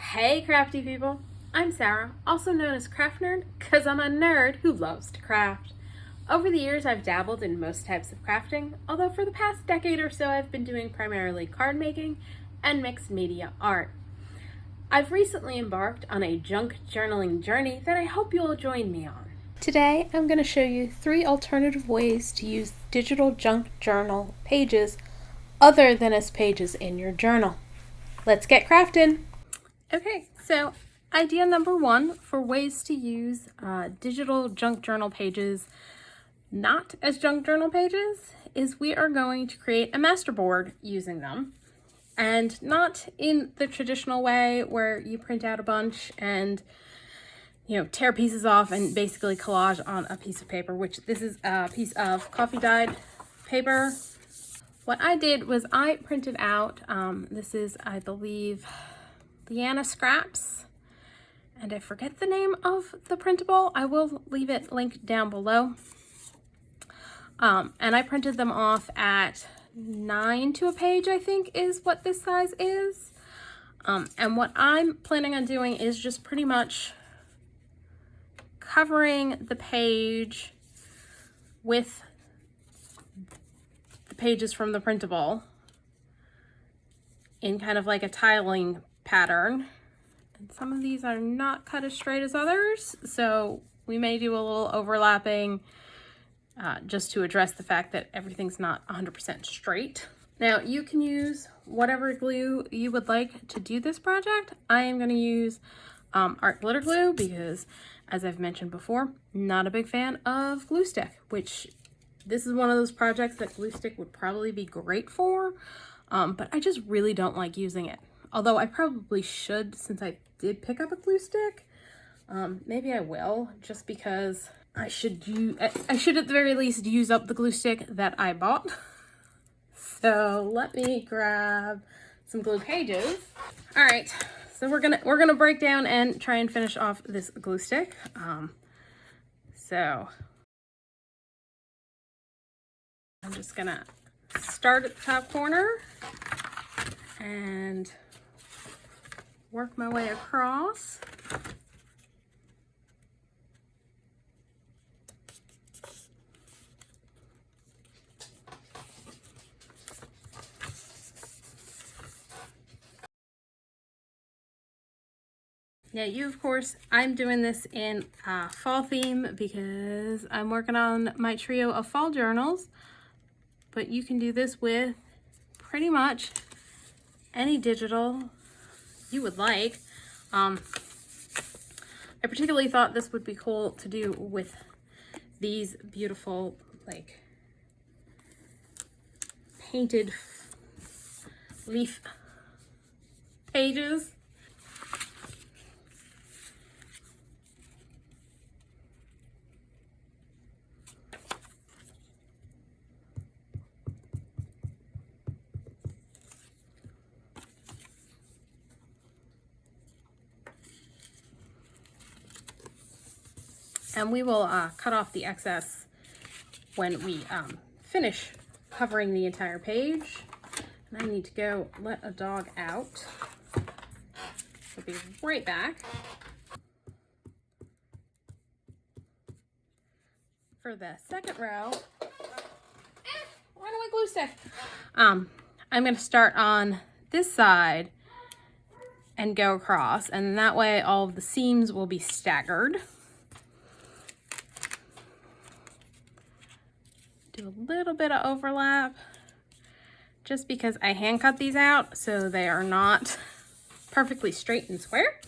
Hey crafty people, I'm Sarah, also known as Craft Nerd because I'm a nerd who loves to craft. Over the years I've dabbled in most types of crafting, although for the past decade or so I've been doing primarily card making and mixed media art. I've recently embarked on a junk journaling journey that I hope you'll join me on. Today I'm going to show you 3 alternative ways to use digital junk journal pages other than as pages in your journal. Let's get crafting! Okay, so idea number 1 for ways to use digital junk journal pages not as junk journal pages is we are going to create a masterboard using them, and not in the traditional way where you print out a bunch and tear pieces off and basically collage on a piece of paper, which this is a piece of coffee dyed paper. What I did was I printed out, this is, I believe, LianaScraps, and I forget the name of the printable. I will leave it linked down below. And I printed them off at 9 to a page, I think is what this size is. And what I'm planning on doing is just pretty much covering the page with the pages from the printable in kind of like a tiling pattern. And some of these are not cut as straight as others, so we may do a little overlapping just to address the fact that everything's not 100% straight. Now you can use whatever glue you would like to do this project. I am going to use art glitter glue because, as I've mentioned before, not a big fan of glue stick, which this is one of those projects that glue stick would probably be great for, but I just really don't like using it. Although I probably should, since I did pick up a glue stick. Maybe I will, just because I should at the very least use up the glue stick that I bought. So let me grab some glue pages. All right, so we're gonna break down and try and finish off this glue stick. So I'm just gonna start at the top corner and work my way across. Now of course, I'm doing this in fall theme because I'm working on my trio of fall journals, but you can do this with pretty much any digital you would like. I particularly thought this would be cool to do with these beautiful, like, painted leaf pages. And we will cut off the excess when we finish covering the entire page. And I need to go let a dog out. I'll be right back. For the second row, run away glue stick. I'm going to start on this side and go across, and that way all of the seams will be staggered. Do a little bit of overlap just because I hand cut these out so they are not perfectly straight and square.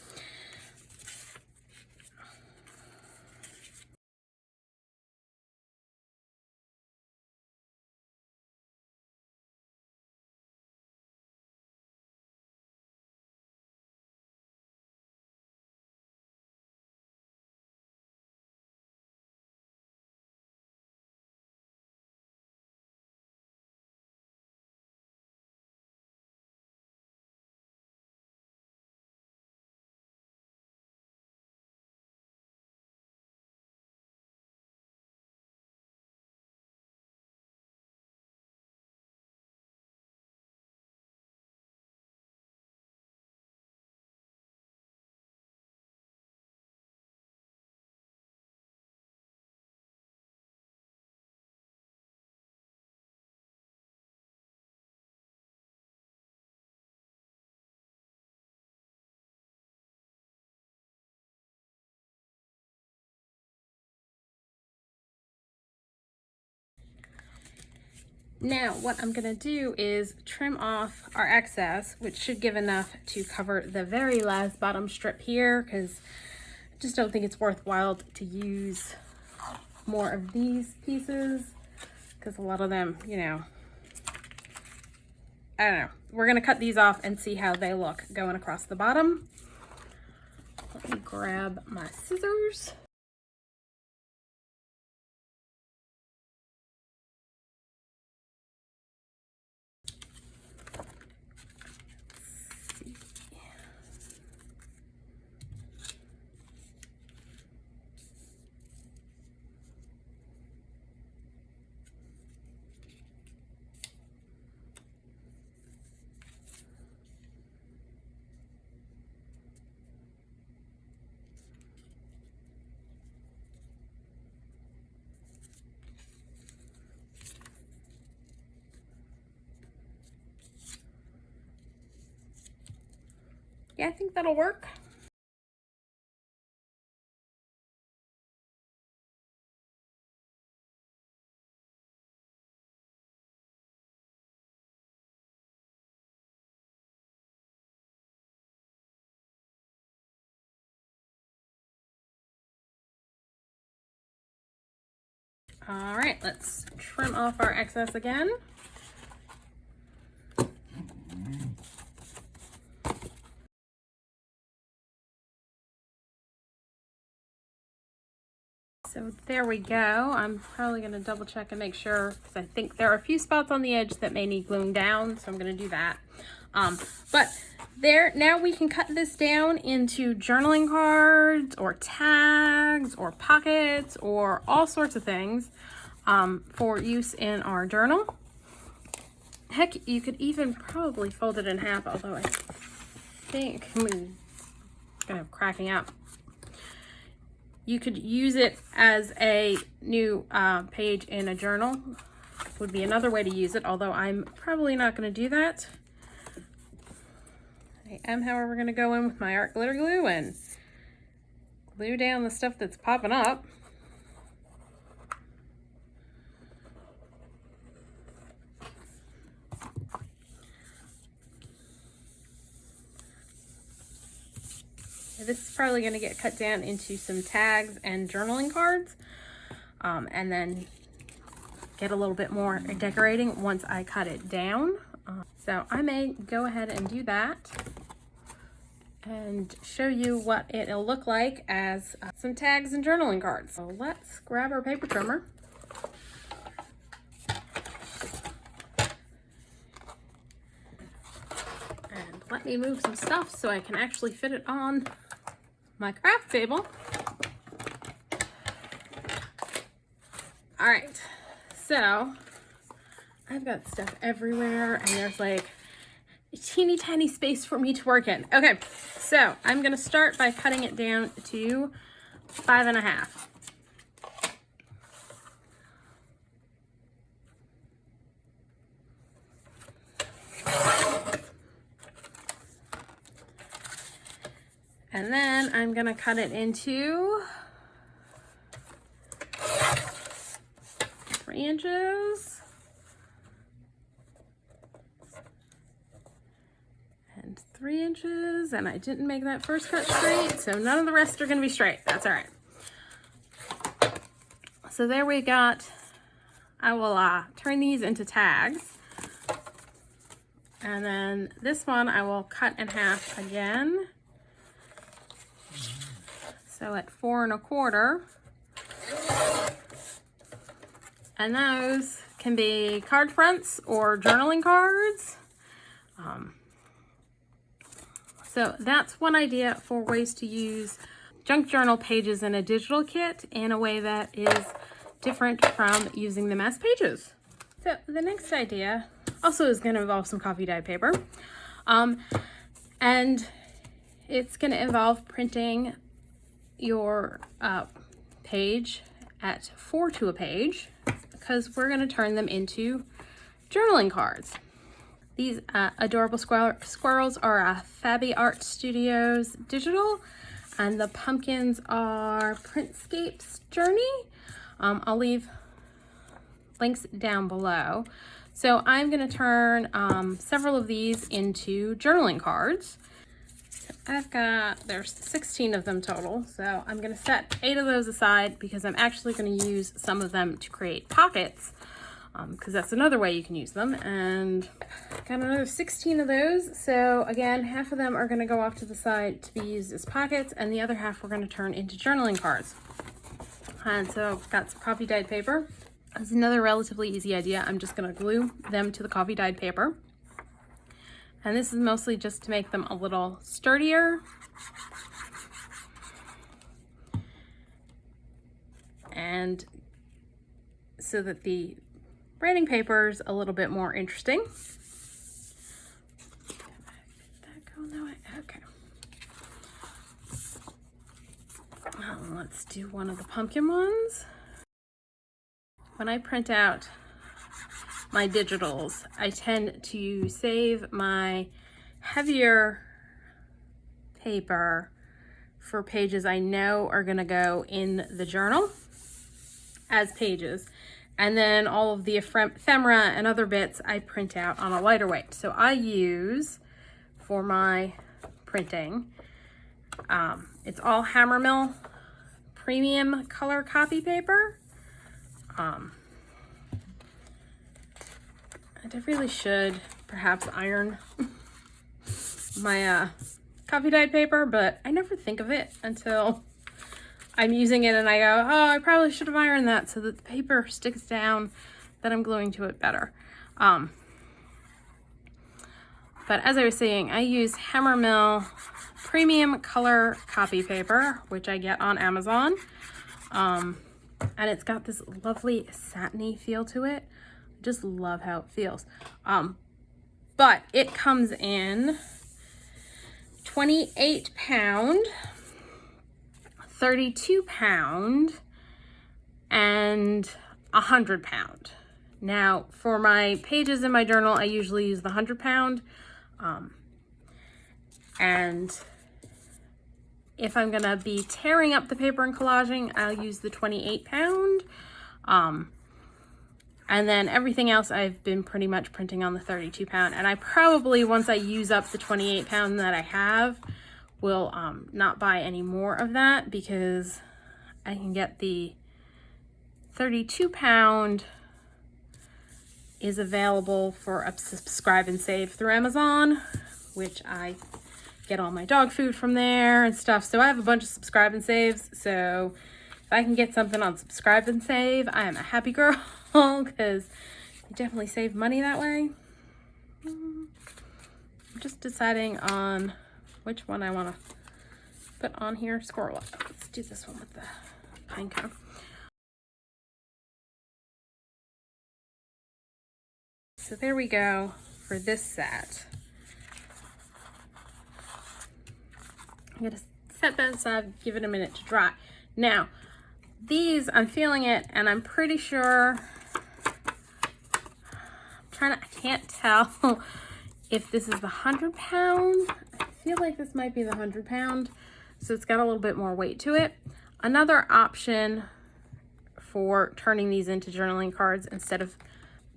Now what I'm gonna do is trim off our excess, which should give enough to cover the very last bottom strip here, because I just don't think it's worthwhile to use more of these pieces, because a lot of them, you know, I don't know. We're gonna cut these off and see how they look going across the bottom. Let me grab my scissors. Yeah, I think that'll work. All right, let's trim off our excess again. So there we go. I'm probably going to double check and make sure, because I think there are a few spots on the edge that may need gluing down, so I'm going to do that. But there, now we can cut this down into journaling cards or tags or pockets or all sorts of things for use in our journal. Heck, you could even probably fold it in half, although I think, I'm kind of cracking up. You could use it as a new page in a journal. Would be another way to use it, although I'm probably not going to do that. I am, however, going to go in with my art glitter glue and glue down the stuff that's popping up. This is probably going to get cut down into some tags and journaling cards, and then get a little bit more decorating once I cut it down. So I may go ahead and do that and show you what it'll look like as some tags and journaling cards. So let's grab our paper trimmer. And let me move some stuff so I can actually fit it on my craft table. All right, so I've got stuff everywhere and there's like a teeny tiny space for me to work in. Okay, so I'm gonna start by cutting it down to 5.5. And then I'm gonna cut it into 3 inches. And 3 inches. And I didn't make that first cut straight, so none of the rest are gonna be straight. That's all right. So there we got, I will turn these into tags. And then this one I will cut in half again. So at 4 1/4, and those can be card fronts or journaling cards. So that's one idea for ways to use junk journal pages in a digital kit in a way that is different from using them as pages. So the next idea also is going to involve some coffee dyed paper, and it's going to involve printing your page at 4 to a page, because we're going to turn them into journaling cards. These adorable squirrels are Fabby Art Studios digital, and the pumpkins are PrintscapeJourneys. I'll leave links down below. So I'm going to turn several of these into journaling cards. There's 16 of them total, so I'm going to set 8 of those aside because I'm actually going to use some of them to create pockets, because that's another way you can use them. And got another 16 of those, so again, half of them are going to go off to the side to be used as pockets, and the other half we're going to turn into journaling cards. And so I've got some coffee dyed paper. That's another relatively easy idea. I'm just going to glue them to the coffee dyed paper. And this is mostly just to make them a little sturdier. And so that the writing paper is a little bit more interesting. Okay. Let's do one of the pumpkin ones. When I print out my digitals, I tend to save my heavier paper for pages I know are going to go in the journal as pages, and then all of the ephemera and other bits I print out on a lighter weight. So I use, for my printing, it's all Hammermill premium color copy paper. I really should perhaps iron my coffee dyed paper, but I never think of it until I'm using it and I go, oh, I probably should have ironed that so that the paper sticks down, that I'm gluing to it better. But as I was saying, I use Hammermill premium color copy paper, which I get on Amazon. And it's got this lovely satiny feel to it. Just love how it feels. But it comes in 28 pound, 32 pound, and 100 pound. Now for my pages in my journal, I usually use the 100 pound. And if I'm gonna be tearing up the paper and collaging, I'll use the 28 pound. And then everything else I've been pretty much printing on the 32 pound. And I probably, once I use up the 28 pound that I have, will not buy any more of that, because I can get the 32 pound is available for a subscribe and save through Amazon, which I get all my dog food from there and stuff. So I have a bunch of subscribe and saves. So if I can get something on subscribe and save, I am a happy girl, because you definitely save money that way. I'm just deciding on which one I want to put on here. Squirrel up. Let's do this one with the pine cone. So there we go for this set. I'm going to set that aside, give it a minute to dry. Now, these, I'm feeling it, and I'm pretty sure, I can't tell if this is the 100 pound. I feel like this might be the 100 pound, so it's got a little bit more weight to it. Another option for turning these into journaling cards instead of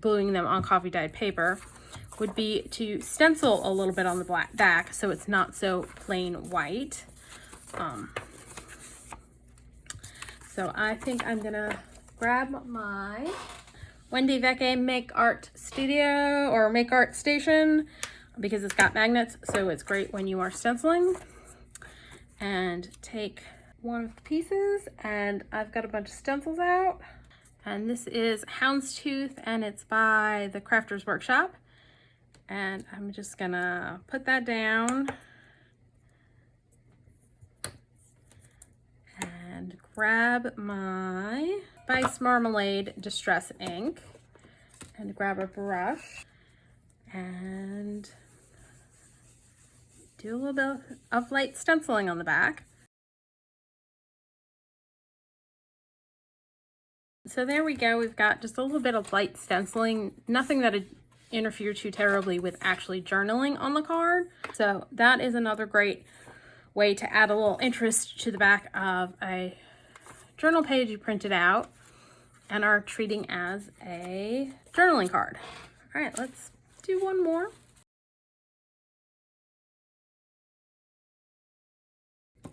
gluing them on coffee dyed paper would be to stencil a little bit on the back so it's not so plain white. So I think I'm gonna grab my Wendy Vecke Make Art Studio or Make Art Station, because it's got magnets, so it's great when you are stenciling. And take one of the pieces, and I've got a bunch of stencils out. And this is Houndstooth, and it's by the Crafters Workshop. And I'm just gonna put that down and grab my Spice Marmalade Distress ink and grab a brush and do a little bit of light stenciling on the back. So there we go. We've got just a little bit of light stenciling, nothing that would interfere too terribly with actually journaling on the card. So that is another great way to add a little interest to the back of a journal page you printed out and are treating as a journaling card. All right, let's do one more.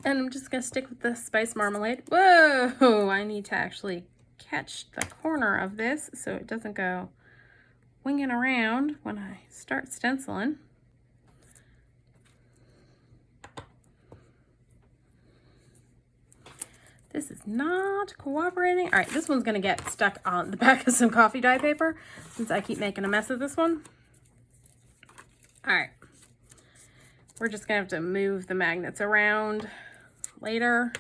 And I'm just gonna stick with the spice marmalade. Whoa, I need to actually catch the corner of this so it doesn't go winging around when I start stenciling. This is not cooperating. All right, this one's gonna get stuck on the back of some coffee dye paper since I keep making a mess of this one. All right, we're just gonna have to move the magnets around later.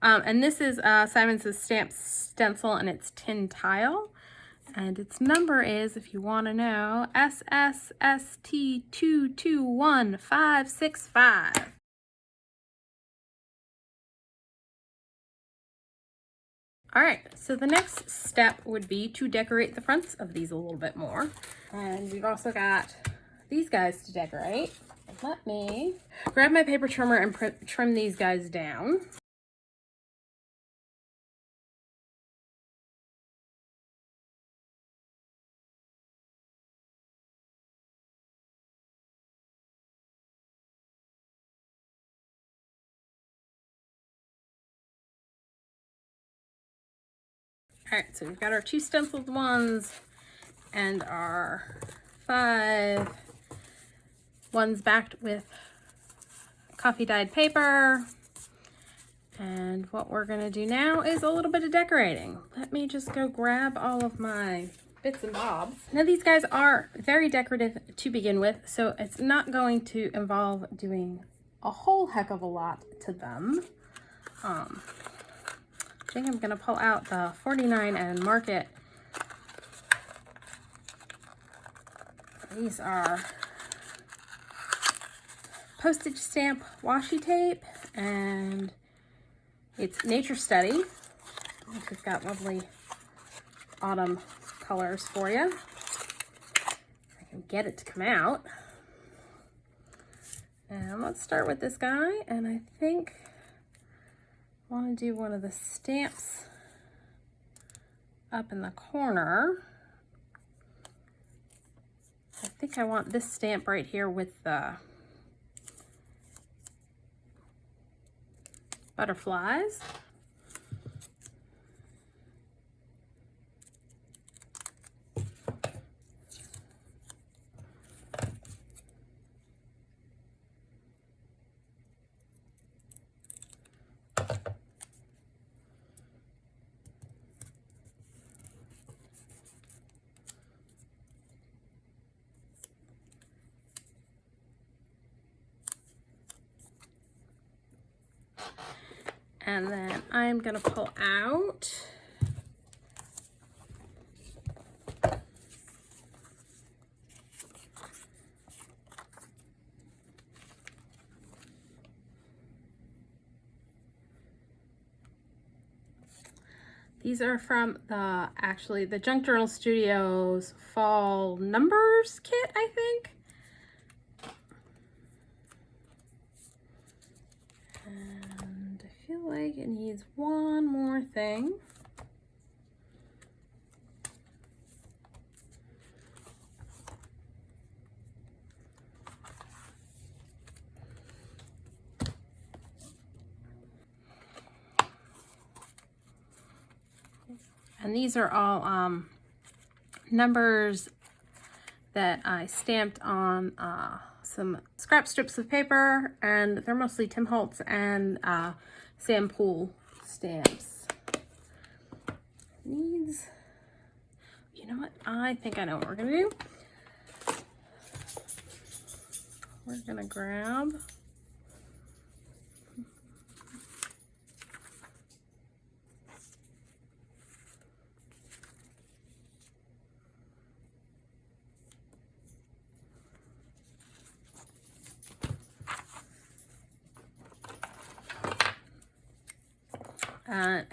And this is Simon's Stamp Stencil, and it's tin tile. And its number is, if you want to know, SSST221565. All right, so the next step would be to decorate the fronts of these a little bit more. And we've also got these guys to decorate. Let me grab my paper trimmer and trim these guys down. All right, so we've got our 2 stenciled ones and our 5 ones backed with coffee dyed paper. And what we're gonna do now is a little bit of decorating. Let me just go grab all of my bits and bobs. Now these guys are very decorative to begin with, so it's not going to involve doing a whole heck of a lot to them. I think I'm gonna pull out the 49 and mark it. These are postage stamp washi tape, and it's Nature Study, which has got lovely autumn colors for you. I can get it to come out. And let's start with this guy, and I think I want to do one of the stamps up in the corner. I think I want this stamp right here with the butterflies. And then I'm gonna pull out these are from the Junk Journal Studios Fall Numbers kit, I think. And I feel like it needs one more thing. And these are all numbers that I stamped on some scrap strips of paper, and they're mostly Tim Holtz and Sam Poole stamps. Needs, you know what? I think I know what we're gonna do. We're gonna grab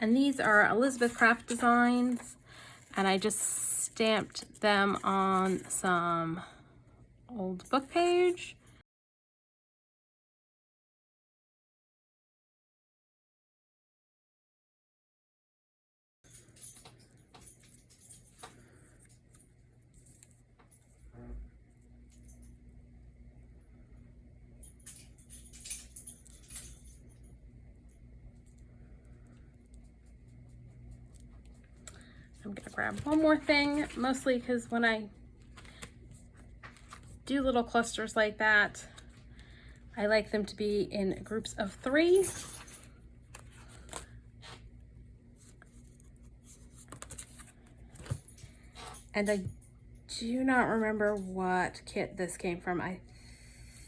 and these are Elizabeth Craft designs, and I just stamped them on some old book page. gonna grab one more thing, mostly because when I do little clusters like that, I like them to be in groups of 3. And I do not remember what kit this came from. I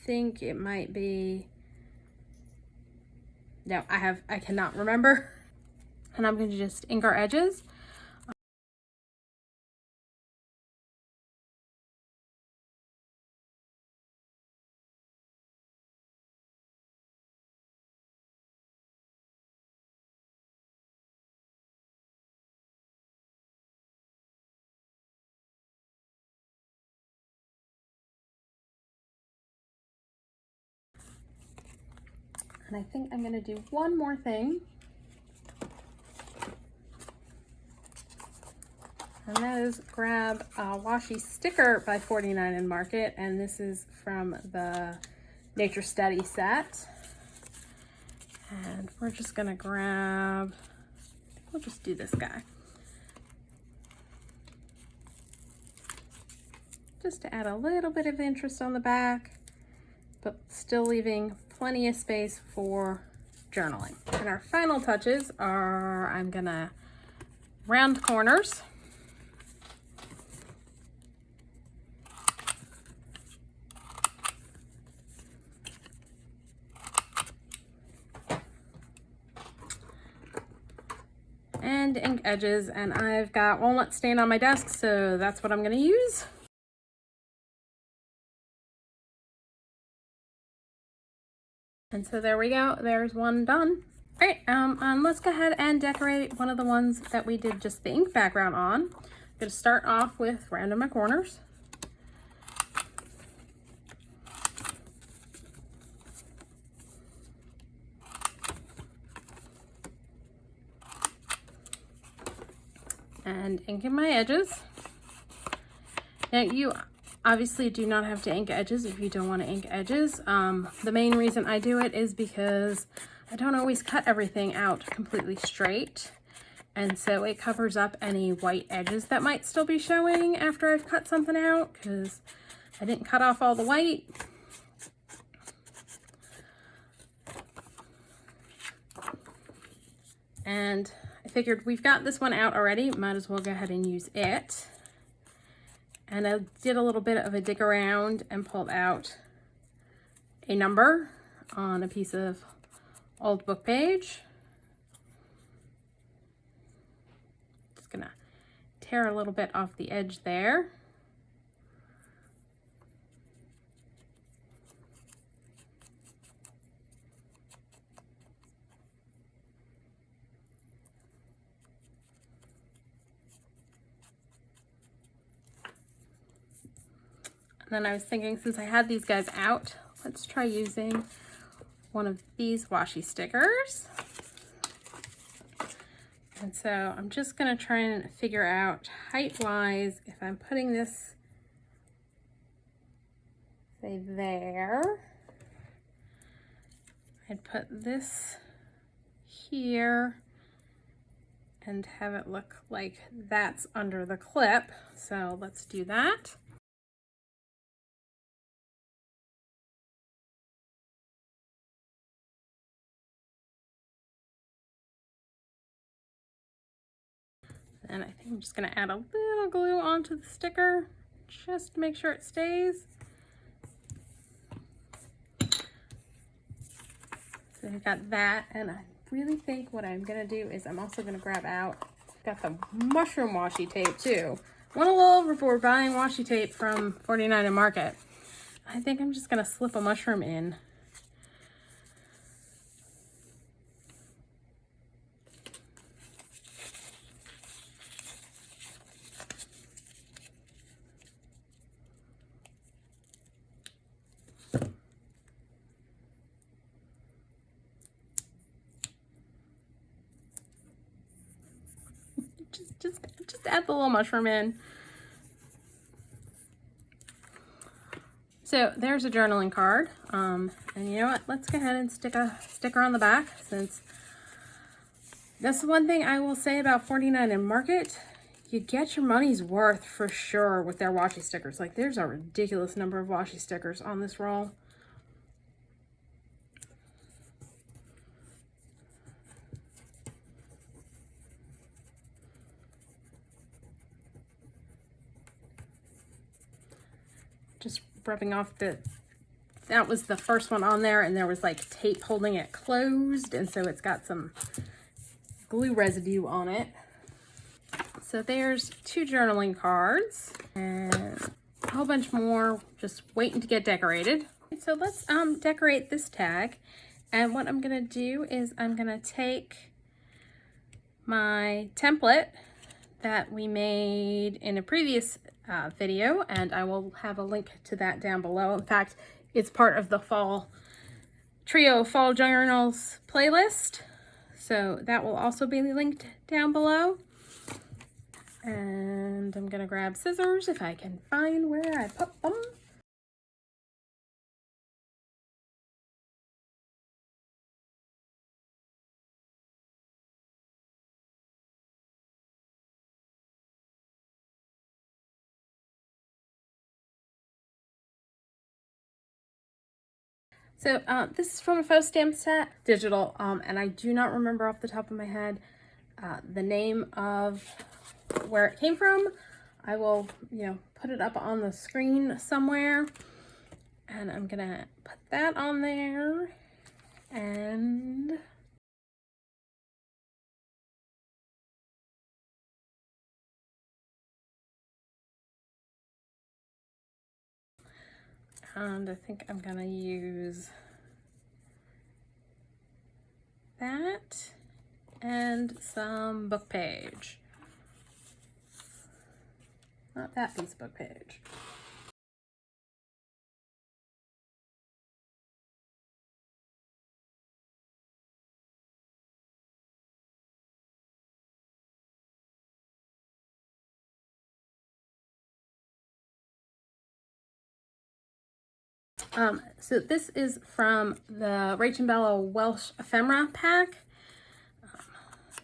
think it might be, no, I cannot remember. And I'm going to just ink our edges. And I think I'm going to do one more thing. And that is grab a washi sticker by 49 and Market. And this is from the Nature Study set. And we're just going to grab, we'll just do this guy. Just to add a little bit of interest on the back, but still leaving plenty of space for journaling. And our final touches are, I'm gonna round corners. And ink edges, and I've got walnut stain on my desk, so that's what I'm gonna use. And so there we go, there's one done. All right, and let's go ahead and decorate one of the ones that we did just the ink background on. I'm gonna start off with rounding my corners. And inking my edges. Now you obviously do not have to ink edges if you don't want to ink edges. The main reason I do it is because I don't always cut everything out completely straight. And so it covers up any white edges that might still be showing after I've cut something out, because I didn't cut off all the white. And I figured we've got this one out already, might as well go ahead and use it. And I did a little bit of a dig around and pulled out a number on a piece of old book page. Just gonna tear a little bit off the edge there. Then I was thinking, since I had these guys out, let's try using one of these washi stickers. And so I'm just gonna try and figure out height-wise if I'm putting this, say there, I'd put this here and have it look like that's under the clip. So let's do that. And I think I'm just gonna add a little glue onto the sticker just to make sure it stays. So I've got that, and I really think what I'm gonna do is I'm also gonna grab out, got the mushroom washi tape too. Went a little overboard buying washi tape from 49 and Market. I think I'm just gonna slip a mushroom in. Just add the little mushroom in. So there's a journaling card. And you know what? Let's go ahead and stick a sticker on the back, since that's the one thing I will say about 49 and Market. you get your money's worth for sure with their washi stickers. Like, there's a ridiculous number of washi stickers on this roll. Just rubbing off that was the first one on there, and there was like tape holding it closed, and so it's got some glue residue on it. So there's 2 journaling cards and a whole bunch more just waiting to get decorated. So let's decorate this tag. And what I'm gonna do is I'm gonna take my template that we made in a previous video, and I will have a link to that down below. In fact, it's part of the Trio Fall Journals playlist, so that will also be linked down below. And I'm gonna grab scissors if I can find where I put them. So this is from a faux stamp set, digital, and I do not remember off the top of my head the name of where it came from. I will, put it up on the screen somewhere, and I'm gonna put that on there, and I think I'm gonna use that and some book page. Not that piece of book page. So this is from the Rachandbella Welsh Ephemera pack.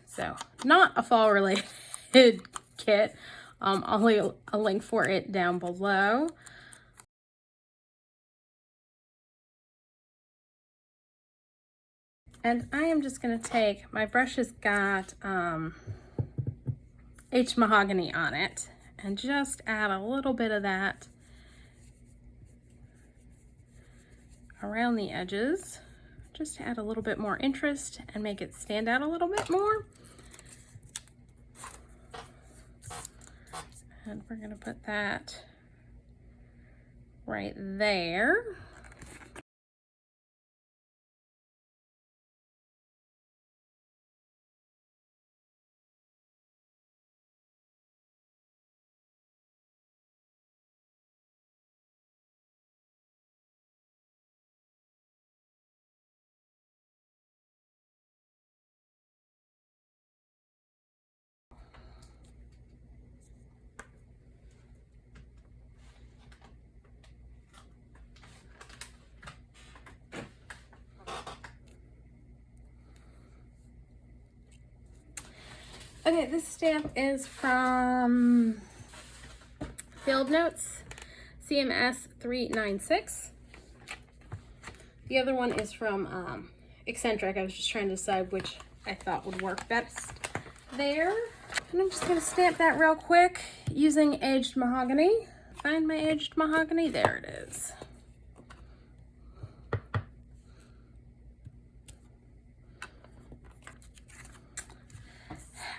So not a fall related kit. I'll leave a link for it down below. And I am just going to take, my brush has got aged mahogany on it, and just add a little bit of that around the edges, just to add a little bit more interest and make it stand out a little bit more. And we're going to put that right there. Okay, this stamp is from Field Notes, CMS 396. The other one is from Eccentric. I was just trying to decide which I thought would work best there. And I'm just going to stamp that real quick using aged mahogany. Find my aged mahogany. There it is.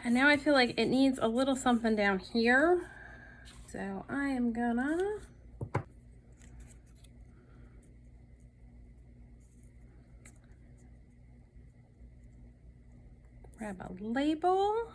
And now I feel like it needs a little something down here. So I am gonna grab a label.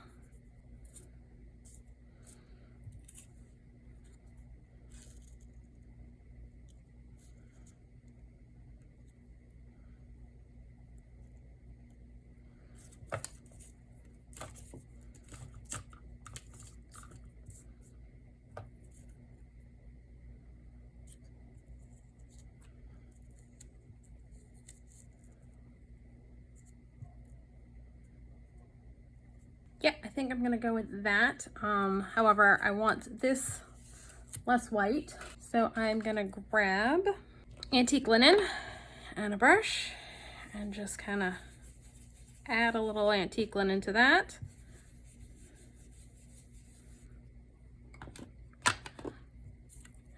Yeah, I think I'm gonna go with that. However, I want this less white, so I'm gonna grab antique linen and a brush and just kind of add a little antique linen to that.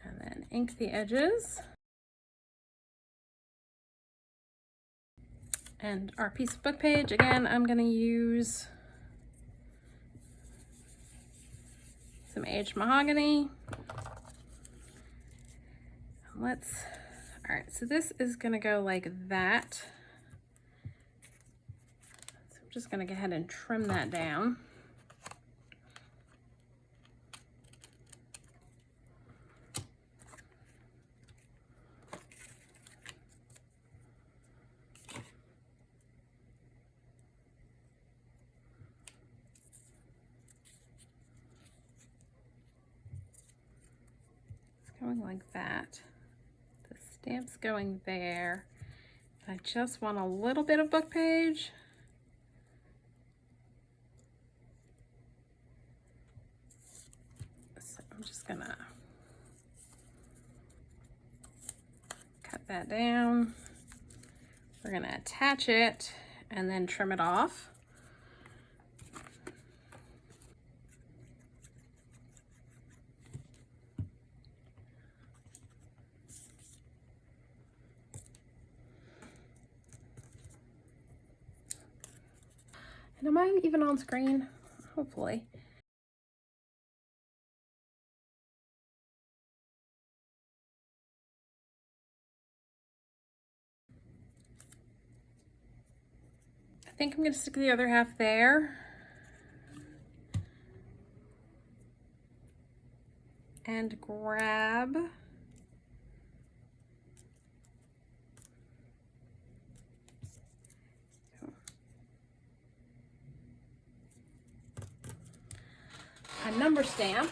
And then ink the edges. And our piece of book page, again, I'm gonna use some aged mahogany. All right, so this is gonna go like that. So I'm just gonna go ahead and trim that down. It's going like that. The stamp's going there. I just want a little bit of book page. So I'm just gonna cut that down. We're gonna attach it and then trim it off. And am I even on screen? Hopefully. I think I'm going to stick the other half there. And grab a number stamp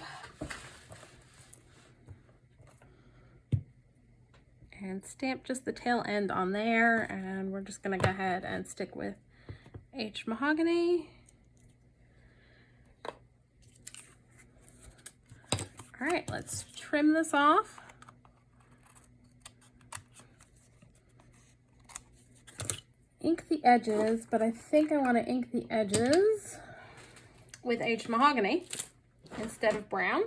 and stamp just the tail end on there, and we're just going to go ahead and stick with H Mahogany. All right, let's trim this off. Ink the edges, but I think I want to ink the edges with H Mahogany instead of brown.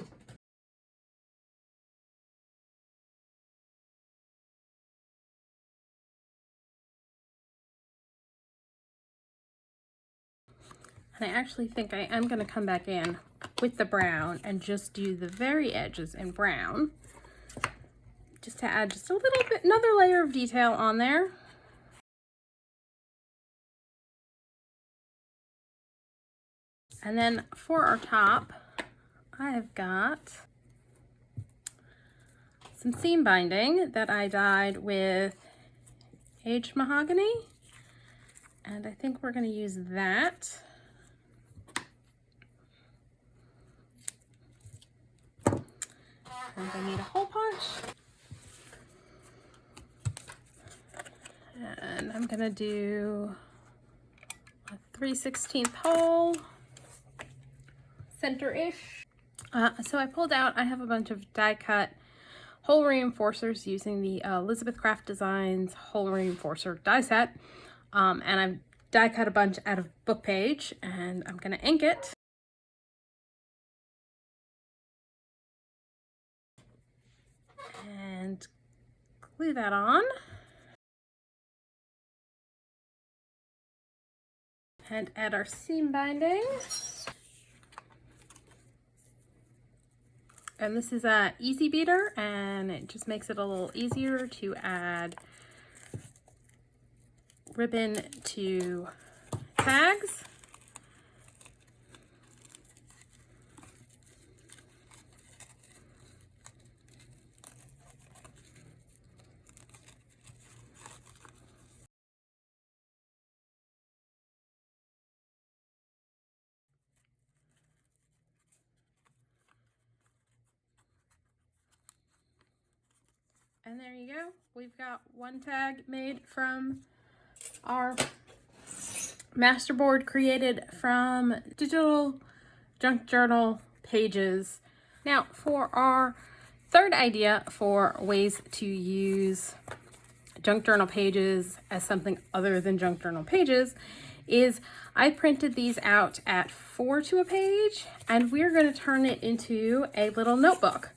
And I actually think I am going to come back in with the brown and just do the very edges in brown, just to add just a little bit, another layer of detail on there. And then for our top, I've got some seam binding that I dyed with H Mahogany, and I think we're going to use that. And I need a hole punch. And I'm gonna do a 3/16 hole, center-ish. So I pulled out, I have a bunch of die cut hole reinforcers using the Elizabeth Craft Designs hole reinforcer die set. And I've die cut a bunch out of book page, and I'm gonna ink it. And glue that on. And add our seam binding. And this is a easy beater, and it just makes it a little easier to add ribbon to tags. And there you go. We've got one tag made from our Masterboard created from digital junk journal pages. Now for our third idea for ways to use junk journal pages as something other than junk journal pages is I printed these out at 4 to a page, and we're going to turn it into a little notebook.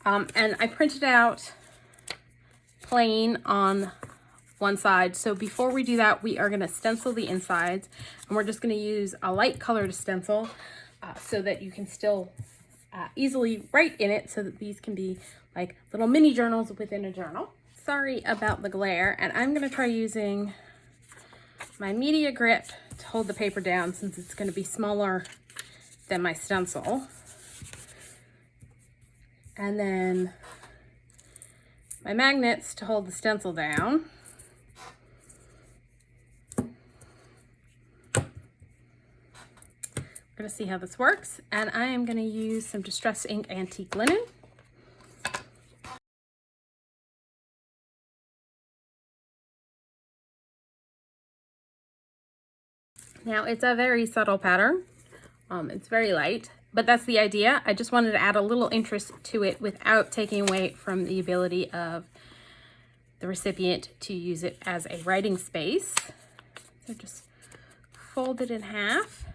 And I printed out plain on one side. So before we do that, we are going to stencil the insides, and we're just going to use a light color to stencil so that you can still easily write in it, so that these can be like little mini journals within a journal. Sorry about the glare, and I'm going to try using my media grip to hold the paper down since it's going to be smaller than my stencil. And then my magnets to hold the stencil down. We're going to see how this works, and I am going to use some Distress Ink Antique Linen. Now it's a very subtle pattern. It's very light, but that's the idea. I just wanted to add a little interest to it without taking away from the ability of the recipient to use it as a writing space. So just fold it in half.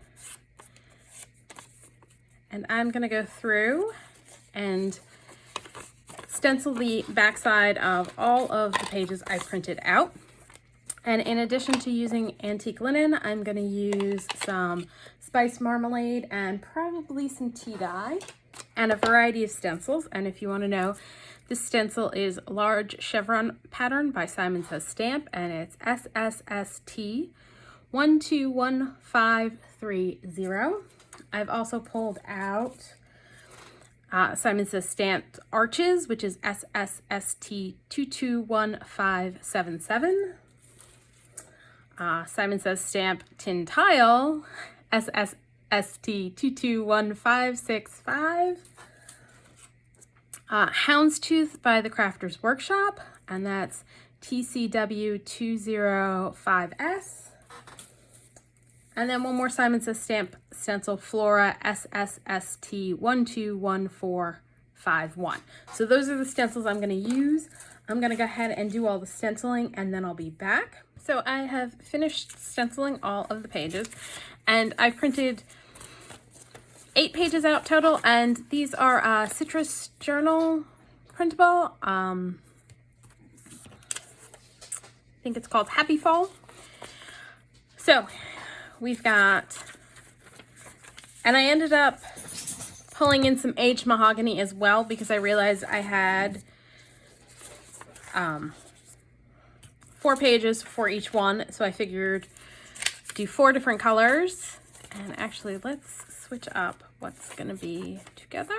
And I'm gonna go through and stencil the backside of all of the pages I printed out. And in addition to using antique linen, I'm going to use some spiced marmalade and probably some tea dye and a variety of stencils. And if you want to know, this stencil is Large Chevron Pattern by Simon Says Stamp, and it's SSST221530. I've also pulled out Simon Says Stamp Arches, which is SSST221577. Simon Says Stamp Tin Tile, SSST221565. Houndstooth by the Crafters Workshop, and that's TCW205S. And then one more Simon Says Stamp stencil, Flora, SSST121451. So those are the stencils I'm going to use. I'm going to go ahead and do all the stenciling, and then I'll be back. So I have finished stenciling all of the pages, and I printed 8 pages out total, and these are Citrus Journal printable. I think it's called Happy Fall. So we've got, and I ended up pulling in some aged mahogany as well because I realized I had 4 pages for each one, so I figured do 4 different colors. And actually, let's switch up what's gonna be together.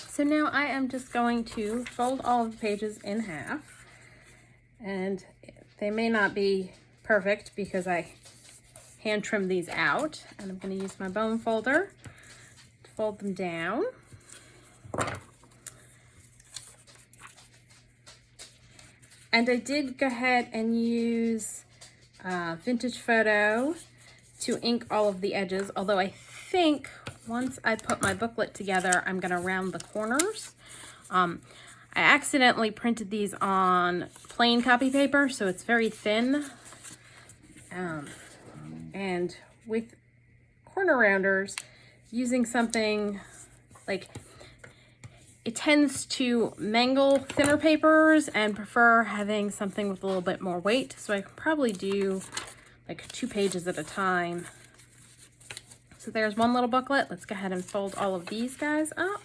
So now I am just going to fold all of the pages in half, and they may not be perfect because I hand trimmed these out, and I'm going to use my bone folder to fold them down. And I did go ahead and use Vintage Photo to ink all of the edges, although I think once I put my booklet together, I'm going to round the corners. I accidentally printed these on plain copy paper, so it's very thin. And with corner rounders, using something like, it tends to mangle thinner papers, and prefer having something with a little bit more weight. So I can probably do like 2 pages at a time. So there's one little booklet. Let's go ahead and fold all of these guys up.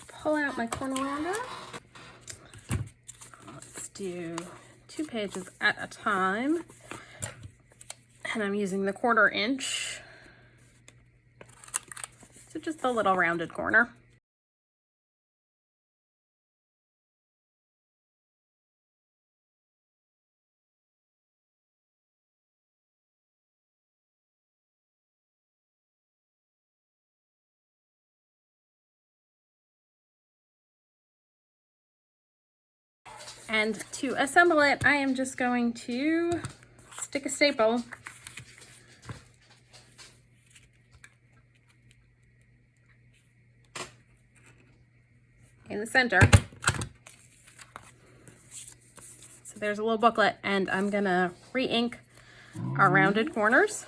Pull out my corner rounder. Let's do 2 pages at a time. And I'm using the 1/4 inch. So just a little rounded corner. And to assemble it, I am just going to stick a staple in the center. So there's a little booklet, and I'm gonna re-ink our rounded corners.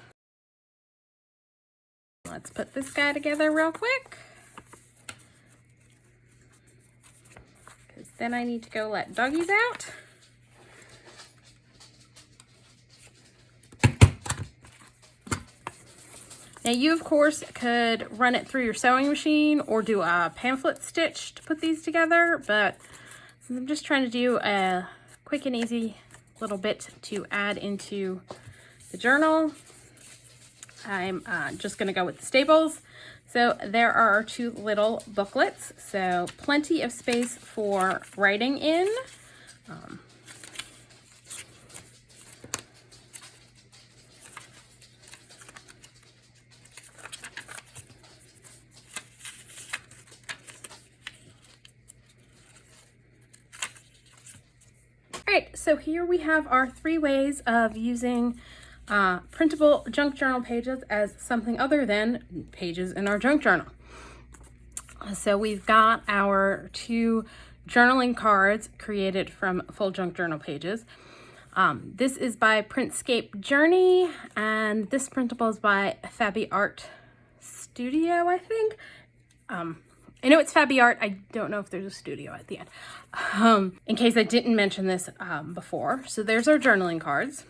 Let's put this guy together real quick, because then I need to go let doggies out. Now you, of course, could run it through your sewing machine or do a pamphlet stitch to put these together, but since I'm just trying to do a quick and easy little bit to add into the journal, I'm just going to go with the staples. So there are our 2 little booklets, so plenty of space for writing in. Alright, so here we have our 3 ways of using printable junk journal pages as something other than pages in our junk journal. So we've got our 2 journaling cards created from full junk journal pages. This is by PrintscapeJourneys, and this printable is by Fabby Art Studio, I think. I know it's Fabby Art. I don't know if there's a studio at the end. In case I didn't mention this before. So there's our journaling cards.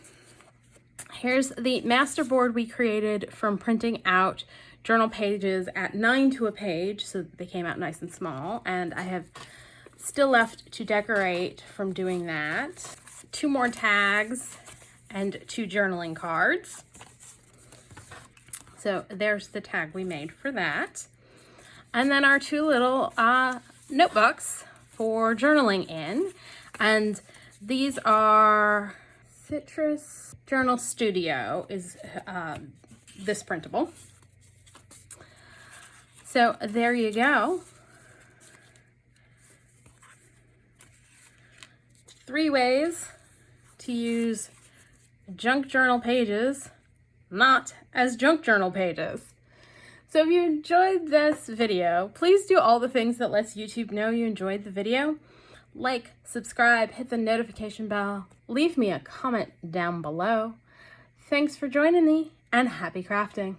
Here's the Masterboard we created from printing out journal pages at 9 to a page, so they came out nice and small. And I have still left to decorate from doing that. 2 more tags and 2 journaling cards. So there's the tag we made for that. And then our 2 little notebooks for journaling in. And these are Citrus Journal Studio is this printable. So there you go. 3 ways to use junk journal pages not as junk journal pages. So if you enjoyed this video, please do all the things that lets YouTube know you enjoyed the video. Like, subscribe, hit the notification bell, leave me a comment down below. Thanks for joining me, and happy crafting!